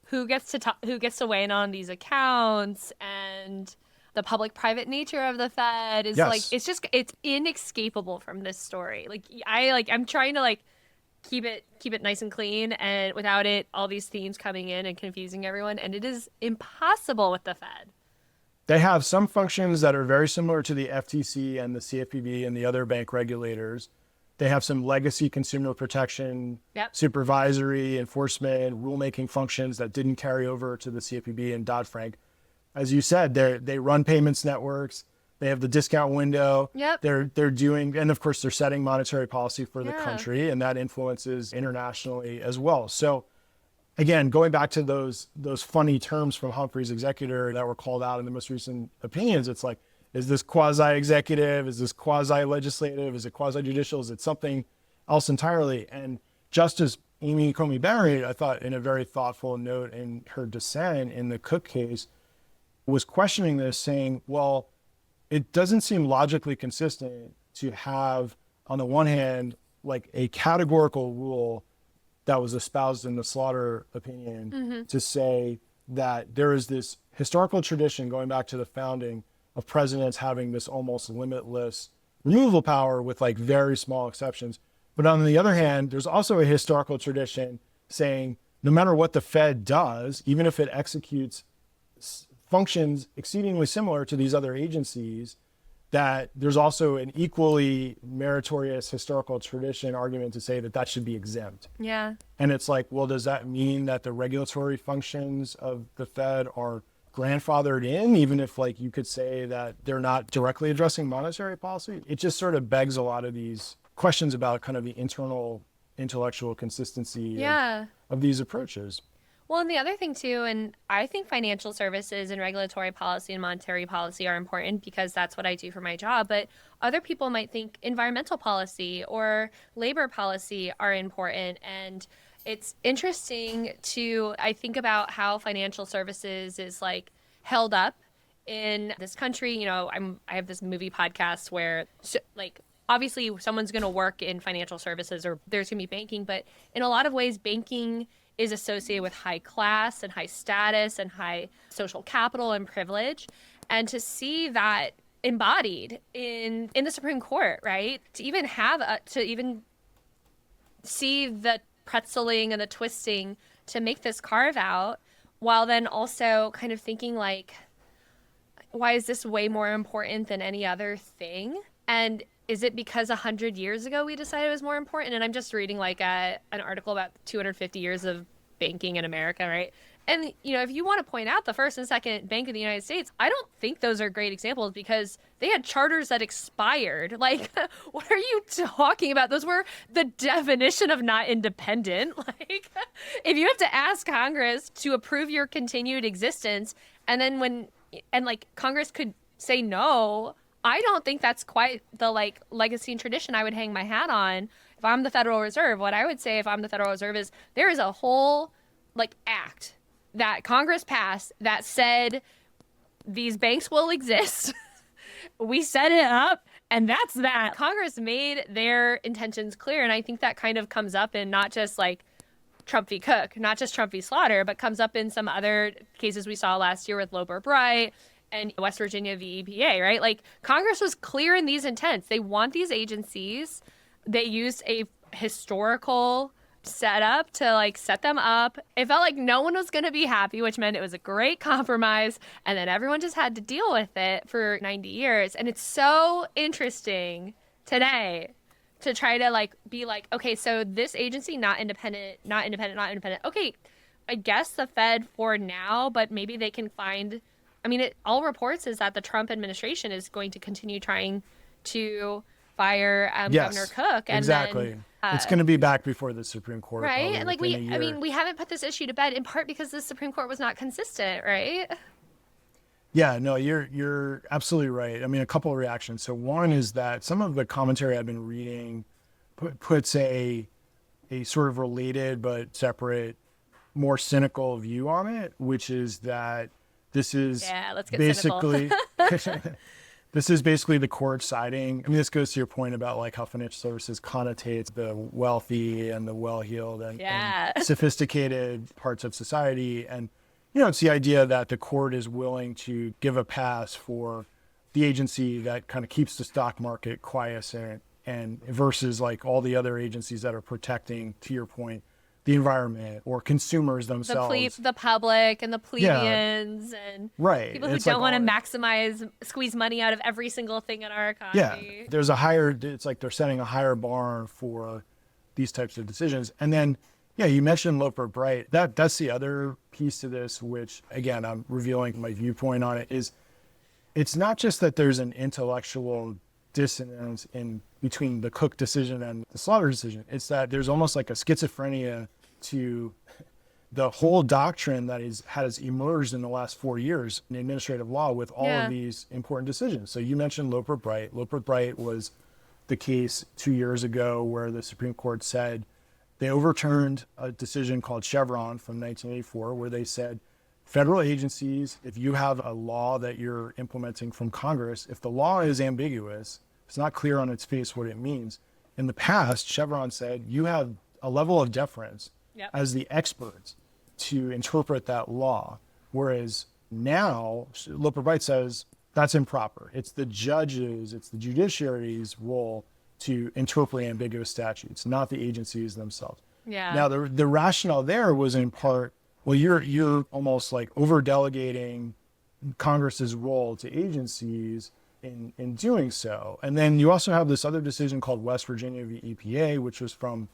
who gets to weigh in on these accounts, and the public-private nature of the Fed is like, it's inescapable from this story. Like I'm trying to like keep it nice and clean, and without it, all these themes coming in and confusing everyone, and it is impossible with the Fed. They have some functions that are very similar to the FTC and the CFPB and the other bank regulators. They have some legacy consumer protection, supervisory, enforcement, rulemaking functions that didn't carry over to the CFPB and Dodd-Frank. As you said, they run payments networks. They have the discount window. They're doing, and of course, they're setting monetary policy for the country, and that influences internationally as well. So, again, going back to those funny terms from Humphrey's Executor that were called out in the most recent opinions, it's like, is this quasi-executive? Is this quasi-legislative? Is it quasi-judicial? Is it something else entirely? And Justice Amy Coney Barrett, I thought, in a very thoughtful note in her dissent in the Cook case, was questioning this, saying, well, it doesn't seem logically consistent to have, on the one hand, like a categorical rule that was espoused in the Slaughter opinion to say that there is this historical tradition going back to the founding of presidents having this almost limitless removal power with like very small exceptions. But on the other hand, there's also a historical tradition saying no matter what the Fed does, even if it executes functions exceedingly similar to these other agencies, that there's also an equally meritorious historical tradition argument to say that that should be exempt. And it's like, well, does that mean that the regulatory functions of the Fed are grandfathered in, even if like you could say that they're not directly addressing monetary policy? It just sort of begs a lot of these questions about kind of the internal intellectual consistency of these approaches. Well, and the other thing too, and I think financial services and regulatory policy and monetary policy are important because that's what I do for my job. But other people might think environmental policy or labor policy are important. And it's interesting I think about how financial services is like held up in this country. You know, I have this movie podcast where like obviously someone's going to work in financial services or there's going to be banking, but in a lot of ways banking is associated with high class and high status and high social capital and privilege. And to see that embodied in the Supreme Court, right? To even see the pretzeling and the twisting to make this carve out, while then also kind of thinking like, why is this way more important than any other thing? And is it because 100 years ago we decided it was more important? And I'm just reading like an article about 250 years of banking in America, right? And, you know, if you want to point out the first and second bank of the United States, I don't think those are great examples because they had charters that expired. Like, what are you talking about? Those were the definition of not independent. Like, if you have to ask Congress to approve your continued existence, and then Congress could say no, I don't think that's quite the like legacy and tradition I would hang my hat on. If I'm the Federal Reserve, what I would say if I'm the Federal Reserve is there is a whole like act that Congress passed that said these banks will exist. We set it up, and that's that. Congress made their intentions clear, and I think that kind of comes up in not just like Trump v. Cook, not just Trump v. Slaughter, but comes up in some other cases we saw last year with Loper Bright and West Virginia v. EPA, right? Like Congress was clear in these intents. They want these agencies. They used a historical setup to like set them up. It felt like no one was going to be happy, which meant it was a great compromise. And then everyone just had to deal with it for 90 years. And it's so interesting today to try to like be like, okay, so this agency, not independent, not independent, not independent. Okay, I guess the Fed for now, but maybe they can find, I mean, all reports is that the Trump administration is going to continue trying to fire Yes, Governor Cook. And exactly. then, It's going to be back before the Supreme Court. right. And like within a year. I mean, we haven't put this issue to bed in part because the Supreme Court was not consistent, right? Yeah, no, you're absolutely right. I mean, a couple of reactions. So one is that some of the commentary I've been reading puts a sort of related but separate, more cynical view on it, which is that this is Let's get basically this is basically the court siding. I mean, this goes to your point about like how financial services connotates the wealthy and the well-heeled and sophisticated parts of society. And, it's the idea that the court is willing to give a pass for the agency that kind of keeps the stock market quiescent and versus like all the other agencies that are protecting, to your point, the environment or consumers themselves. The public and the plebeians and right. people who don't want to squeeze money out of every single thing in our economy. Yeah, it's like they're setting a higher bar for these types of decisions. And then, you mentioned Loper Bright. That's the other piece to this, which again, I'm revealing my viewpoint on it, is it's not just that there's an intellectual dissonance in between the Cook decision and the Slaughter decision. It's that there's almost like a schizophrenia to the whole doctrine that has emerged in the last 4 years in administrative law with all of these important decisions. So you mentioned Loper Bright. Loper Bright was the case 2 years ago where the Supreme Court said they overturned a decision called Chevron from 1984 where they said federal agencies, if you have a law that you're implementing from Congress, if the law is ambiguous, it's not clear on its face what it means. In the past, Chevron said you have a level of deference as the experts to interpret that law. Whereas now, Loper Bright says that's improper. It's the judges, it's the judiciary's role to interpret ambiguous statutes, not the agencies themselves. Yeah. Now, the rationale there was in part, well, you're almost like over-delegating Congress's role to agencies in doing so. And then you also have this other decision called West Virginia v. EPA, which was from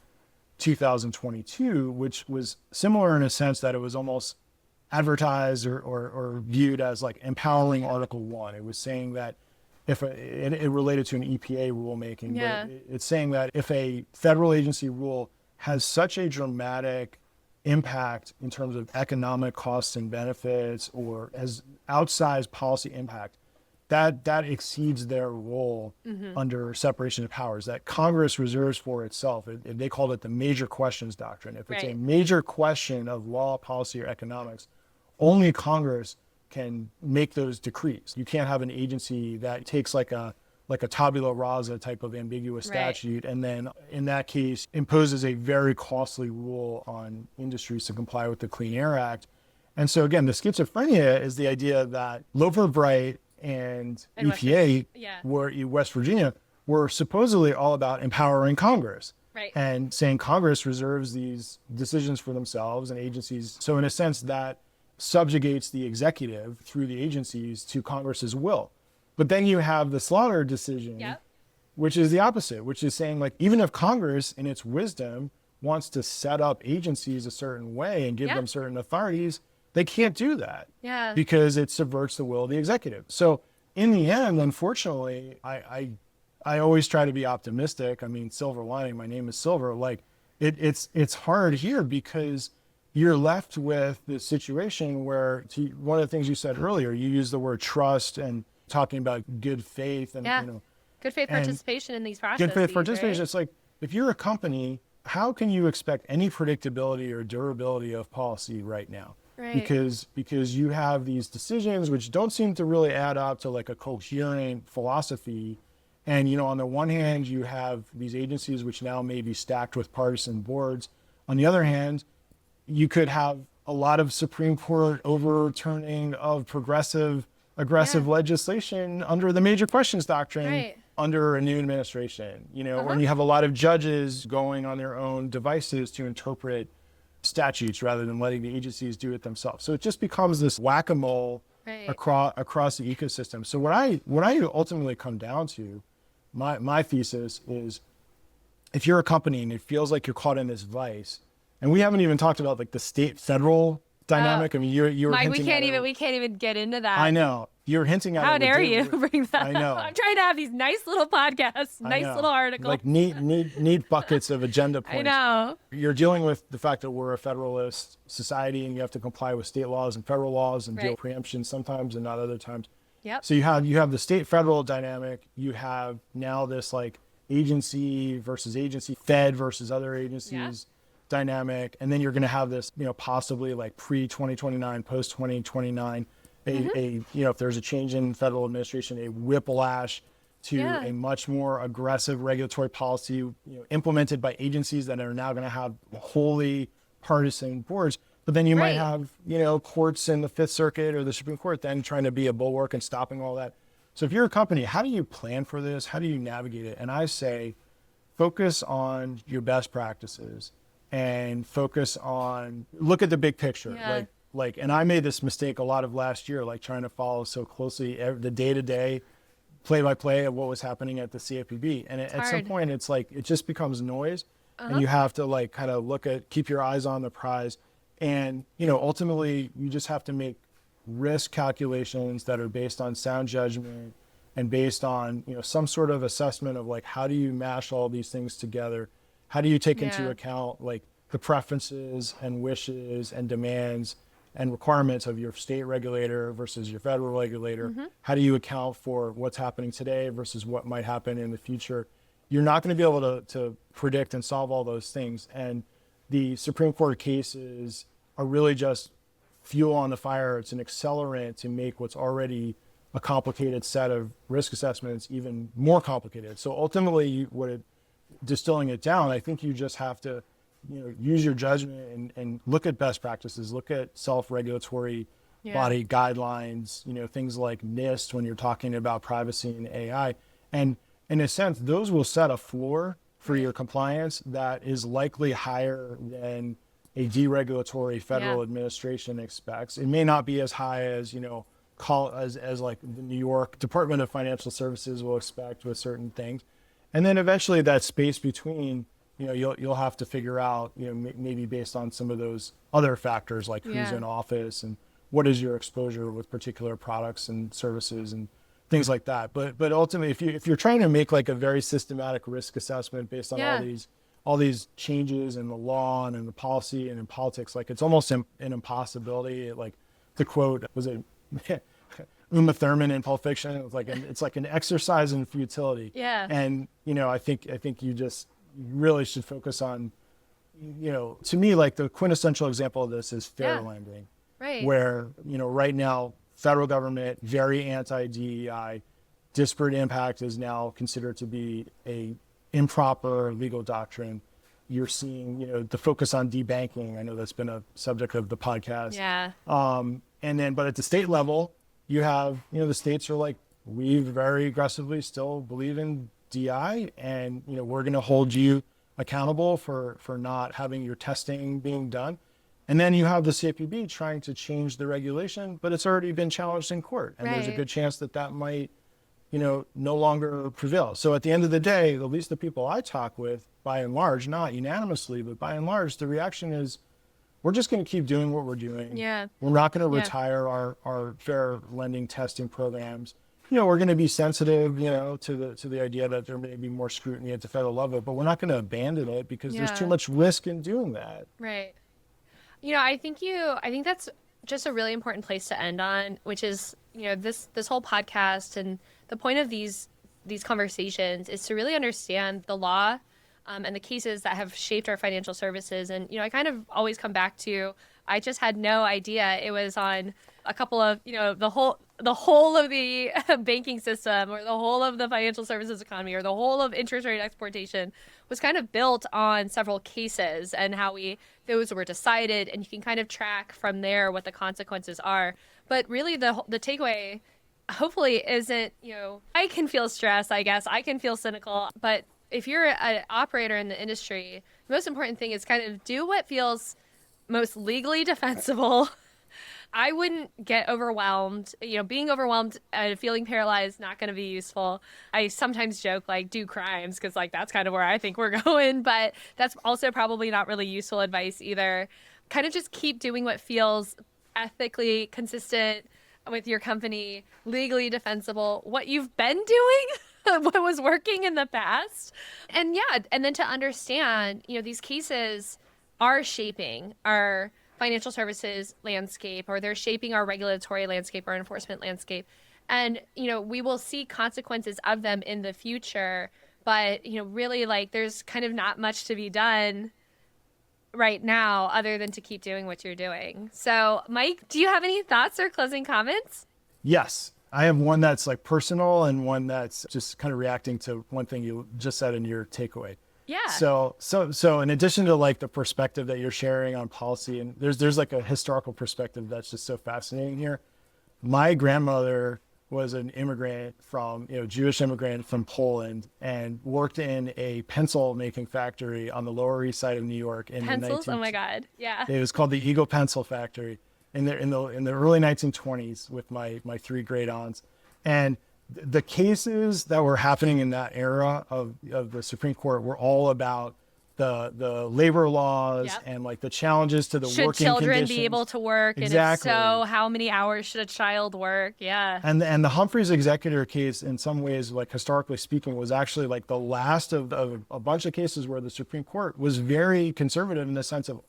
2022, which was similar in a sense that it was almost advertised or viewed as like empowering Article 1. It was saying that if it related to an EPA rulemaking, but it's saying that if a federal agency rule has such a dramatic impact in terms of economic costs and benefits or has outsized policy impact, that exceeds their role under separation of powers that Congress reserves for itself. They called it the major questions doctrine. If it's a major question of law, policy, or economics, only Congress can make those decrees. You can't have an agency that takes like a tabula rasa type of ambiguous statute and then in that case imposes a very costly rule on industries to comply with the Clean Air Act. And so again, the schizophrenia is the idea that Loper Bright and EPA West Virginia were supposedly all about empowering Congress and saying Congress reserves these decisions for themselves and agencies. So in a sense that subjugates the executive through the agencies to Congress's will. But then you have the Slaughter decision, which is the opposite, which is saying like, even if Congress in its wisdom wants to set up agencies a certain way and give them certain authorities, they can't do that because it subverts the will of the executive. So in the end, unfortunately, I always try to be optimistic. I mean, silver lining, my name is Silver. Like it's hard here because you're left with this situation where one of the things you said earlier, you used the word trust and talking about good faith and good faith participation in these processes. Good faith participation. It's like if you're a company, how can you expect any predictability or durability of policy right now? Because you have these decisions which don't seem to really add up to like a coherent philosophy. And on the one hand, you have these agencies which now may be stacked with partisan boards. On the other hand, you could have a lot of Supreme Court overturning of progressive aggressive legislation under the major questions doctrine Right. under a new administration, and you have a lot of judges going on their own devices to interpret statutes rather than letting the agencies do it themselves. So it just becomes this whack-a-mole across the ecosystem. So what I ultimately come down to, my thesis is, if you're a company and it feels like you're caught in this vice, and we haven't even talked about like the state federal dynamic. I mean, you're Mike, hinting we can't even get into that. I know. You're hinting at How it. dare you bring that I know. up? I'm trying to have these nice little podcasts, nice little articles. Like neat buckets of agenda points. I know. You're dealing with the fact that we're a federalist society and you have to comply with state laws and federal laws and deal with preemption sometimes and not other times. Yep. So you have the state federal dynamic. You have now this like agency versus agency, Fed versus other agencies dynamic. And then you're going to have this, possibly like pre-2029, post-2029, if there's a change in federal administration, a whiplash to a much more aggressive regulatory policy, implemented by agencies that are now going to have wholly partisan boards. But then you might have, courts in the Fifth Circuit or the Supreme Court then trying to be a bulwark and stopping all that. So if you're a company, how do you plan for this? How do you navigate it? And I say, focus on your best practices and look at the big picture. Yeah. And I made this mistake a lot of last year, like trying to follow so closely the day-to-day, play-by-play of what was happening at the CFPB. And at some point, it's like, it just becomes noise. And you have to like kind of keep your eyes on the prize. And, ultimately, you just have to make risk calculations that are based on sound judgment and based on, some sort of assessment of like, how do you mash all these things together? How do you take into account like the preferences and wishes and demands and requirements of your state regulator versus your federal regulator? How do you account for what's happening today versus what might happen in the future? You're not going to be able to predict and solve all those things. And the Supreme Court cases are really just fuel on the fire. It's an accelerant to make what's already a complicated set of risk assessments even more complicated. So ultimately, distilling it down, I think you just have to use your judgment and look at best practices, look at self-regulatory body guidelines, things like NIST when you're talking about privacy and AI. And in a sense, those will set a floor for your compliance that is likely higher than a deregulatory federal administration expects. It may not be as high as, as like the New York Department of Financial Services will expect with certain things. And then eventually that space between, you'll have to figure out, maybe based on some of those other factors like who's in office and what is your exposure with particular products and services and things like that. But ultimately, if you're trying to make like a very systematic risk assessment based on all these changes in the law and in the policy and in politics, like it's almost an impossibility. Like to quote, was it Uma Thurman in Pulp Fiction? It's like an exercise in futility. Yeah. And I think you really should focus on, to me, like the quintessential example of this is fair lending, right? Where right now, federal government very anti-DEI, disparate impact is now considered to be a improper legal doctrine. You're seeing the focus on debanking. I know that's been a subject of the podcast. Yeah. But at the state level, you have, the states are like, we very aggressively still believe in DI, and, we're going to hold you accountable for not having your testing being done. And then you have the CFPB trying to change the regulation, but it's already been challenged in court. And there's a good chance that might, no longer prevail. So at the end of the day, at least the people I talk with, by and large, not unanimously, but by and large, the reaction is, we're just going to keep doing what we're doing. Yeah. We're not going to retire our fair lending testing programs. We're going to be sensitive, to the idea that there may be more scrutiny at the federal level, but we're not going to abandon it because there's too much risk in doing that. Right. I think that's just a really important place to end on, which is, this whole podcast, and the point of these conversations is to really understand the law and the cases that have shaped our financial services. And, I kind of always come back to, I just had no idea it was on a couple of, the whole of the banking system, or the whole of the financial services economy, or the whole of interest rate exportation was kind of built on several cases and how those were decided. And you can kind of track from there what the consequences are. But really the takeaway hopefully isn't, I can feel stress, I guess. I can feel cynical. But if you're an operator in the industry, the most important thing is kind of do what feels most legally defensible. I wouldn't get overwhelmed. Being overwhelmed and feeling paralyzed, not going to be useful. I sometimes joke, like, do crimes, because, like, that's kind of where I think we're going. But that's also probably not really useful advice either. Kind of just keep doing what feels ethically consistent with your company, legally defensible, what you've been doing, what was working in the past. And yeah, and then to understand, these cases are shaping our financial services landscape, or they're shaping our regulatory landscape or enforcement landscape. And, we will see consequences of them in the future. But, really, like, there's kind of not much to be done right now other than to keep doing what you're doing. So, Mike, do you have any thoughts or closing comments? Yes, I have one that's like personal and one that's just kind of reacting to one thing you just said in your takeaway. Yeah. So in addition to like the perspective that you're sharing on policy, and there's like a historical perspective that's just so fascinating here. My grandmother was an immigrant from, Jewish immigrant from Poland, and worked in a pencil making factory on the Lower East Side of New York in Pencils? the 19- Oh my God. Yeah. It was called the Eagle Pencil Factory in the early 1920s with my three great aunts. And the cases that were happening in that era of the Supreme Court were all about the labor laws. Yep. And like the challenges to the Should working children conditions. be able to work? Exactly. And if so, how many hours should a child work? Yeah. And the Humphrey's Executor case, in some ways, like historically speaking, was actually like the last of a bunch of cases where the Supreme Court was very conservative in the sense of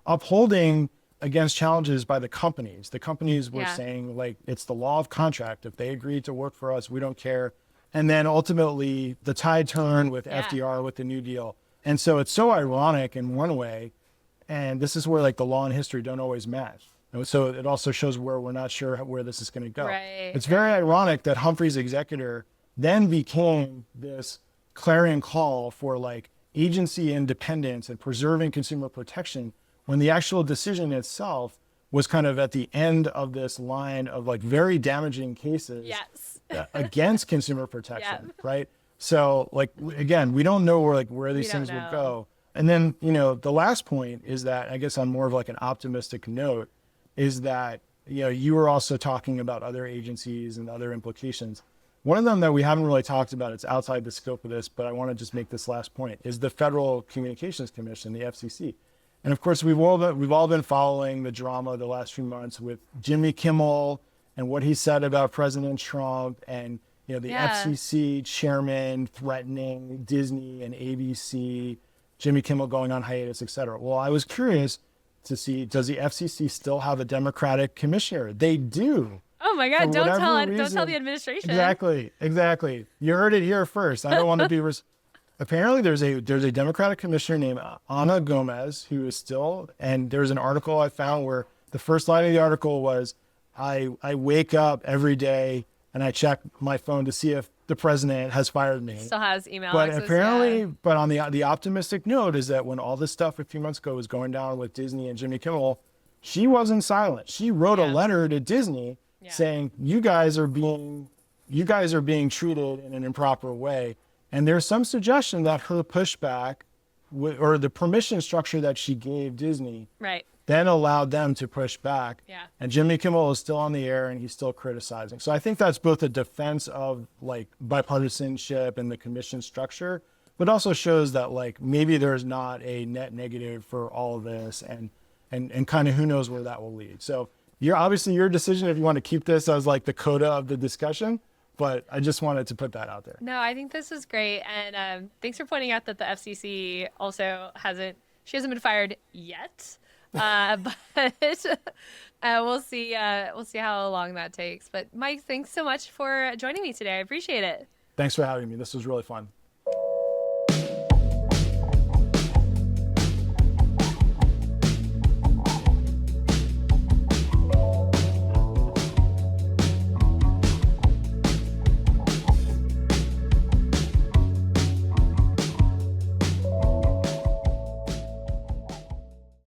upholding against challenges by the companies. The companies were saying, like, it's the law of contract. If they agreed to work for us, we don't care. And then ultimately the tide turned with FDR, with the New Deal. And so it's so ironic in one way. And this is where like the law and history don't always match. So it also shows where we're not sure where this is going to go. Right. It's very ironic that Humphrey's Executor then became this clarion call for like agency independence and preserving consumer protection, when the actual decision itself was kind of at the end of this line of like very damaging cases against consumer protection, right? So like, again, we don't know where these things would go. And then, the last point is that, I guess on more of like an optimistic note, is that, you were also talking about other agencies and other implications. One of them that we haven't really talked about, it's outside the scope of this, but I want to just make this last point, is the Federal Communications Commission, the FCC. And of course, we've all been following the drama the last few months with Jimmy Kimmel and what he said about President Trump, and the FCC chairman threatening Disney and ABC, Jimmy Kimmel going on hiatus, et cetera. Well, I was curious to see, does the FCC still have a Democratic commissioner? They do. Oh my God! Don't tell the administration. Exactly. You heard it here first. I don't want to be. Apparently, there's a Democratic commissioner named Ana Gomez who is still, and there's an article I found where the first line of the article was, I wake up every day and I check my phone to see if the president has fired me. Still has email but access, apparently, but on the optimistic note is that when all this stuff a few months ago was going down with Disney and Jimmy Kimmel, she wasn't silent. She wrote a letter to Disney saying, you guys are being treated in an improper way. And there's some suggestion that her pushback or the permission structure that she gave Disney then allowed them to push back. Yeah. And Jimmy Kimmel is still on the air and he's still criticizing. So I think that's both a defense of like bipartisanship and the commission structure, but also shows that like maybe there's not a net negative for all of this, and kind of who knows where that will lead. So you're obviously your decision if you want to keep this as like the coda of the discussion. But I just wanted to put that out there. No, I think this is great. And thanks for pointing out that the FCC also hasn't been fired yet. But we'll see how long that takes. But Mike, thanks so much for joining me today. I appreciate it. Thanks for having me. This was really fun.